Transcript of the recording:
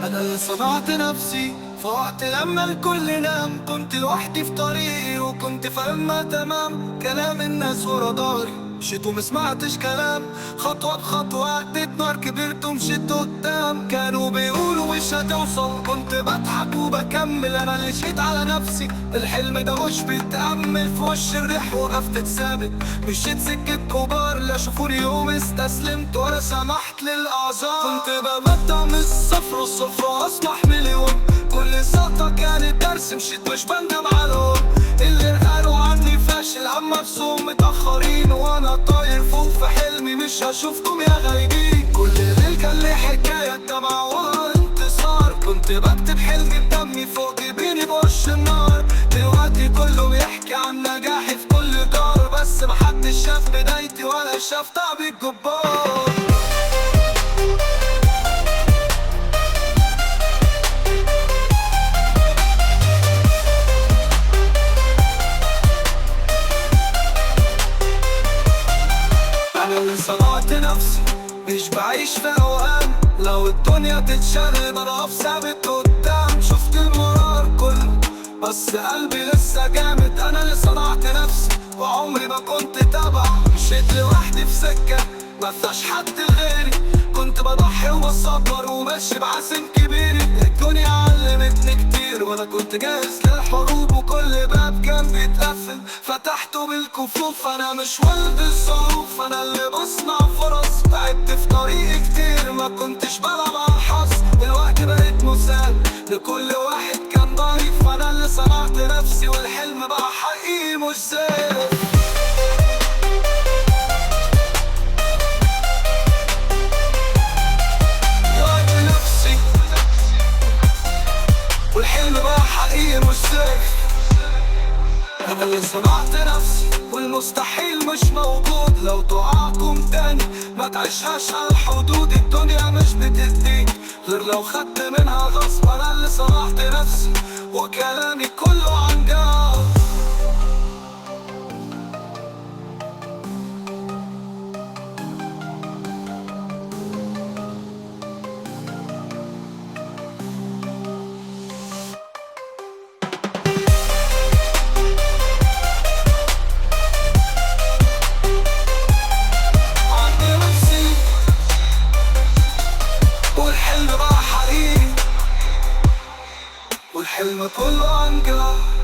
أنا اللي صنعت نفسي في وقت لما الكل نام. كنت لوحدي في طريقي وكنت فاهمها تمام. كلام الناس ورا ضهري مشيت ومسمعتش كلام. خطوة بخطوة عديت نار كبرت ومشيت قدام. كانوا بيقولوا مش هتوصل كنت بضحك وبكمل. أنا اللي جيت على نفسي الحلم ده مش بيتأمل. في وش الريح وقفت ثابت مشيت سكة كبار. لا شافوني يوم استسلمت ولا سمحت للأعذار. كنت ببدأ من الصفر والصفر أصبح مليون. كل سقطة كانت درس مشيت مش بندم عليهم. اللي قالوا عني فاشل عم نفسهم متأخرين. وانا طاير فوق في حلمي مش هشوفكم يا غايبين. كل ليل كان لي حكاية دمع وانتصار. كنت بكتب حلمي بدمي فوق جبيني بوش النار. دلوقتي كله بيحكي عن نجاحي في كل دار. بس محدش شاف بدايتي ولا شاف تعبي الجبار. أنا اللي صنعت نفسي مش بعيش في أوهام. لو الدنيا تتشقلب أنا أقف ثابت قدام. شفت المرار كله بس قلبي لسه جامد. أنا اللي صنعت نفسي وعمري ما كنت تابع. مشيت لوحدي في سكة مفيهاش حد غيري. كنت بضحي وبصبر وماشي بعزم كبير. الدنيا علمتني كتير وانا كنت جاهز للحروب. وكل باب كان بيتقفل فتحته بالكفوف. انا مش ولد الظروف انا اللي بصنع فرص. تعبت في طريقي كتير ما كنتش بلعب على الحظ. دلوقتي بقيت مثال لكل واحد كان ضعيف. انا اللي صنعت نفسي والحلم بقى حقيقي مش زيف. والحلم بقى حقيقي مش سيف. أنا اللي صنعت نفسي والمستحيل مش موجود. لو تقعكم تاني ما تعيشهاش على الحدود. الدنيا مش بتديك غير لو خدت منها غصب. أنا اللي صنعت نفسي وكلامي كله عن جد. والحلم كله عن جد.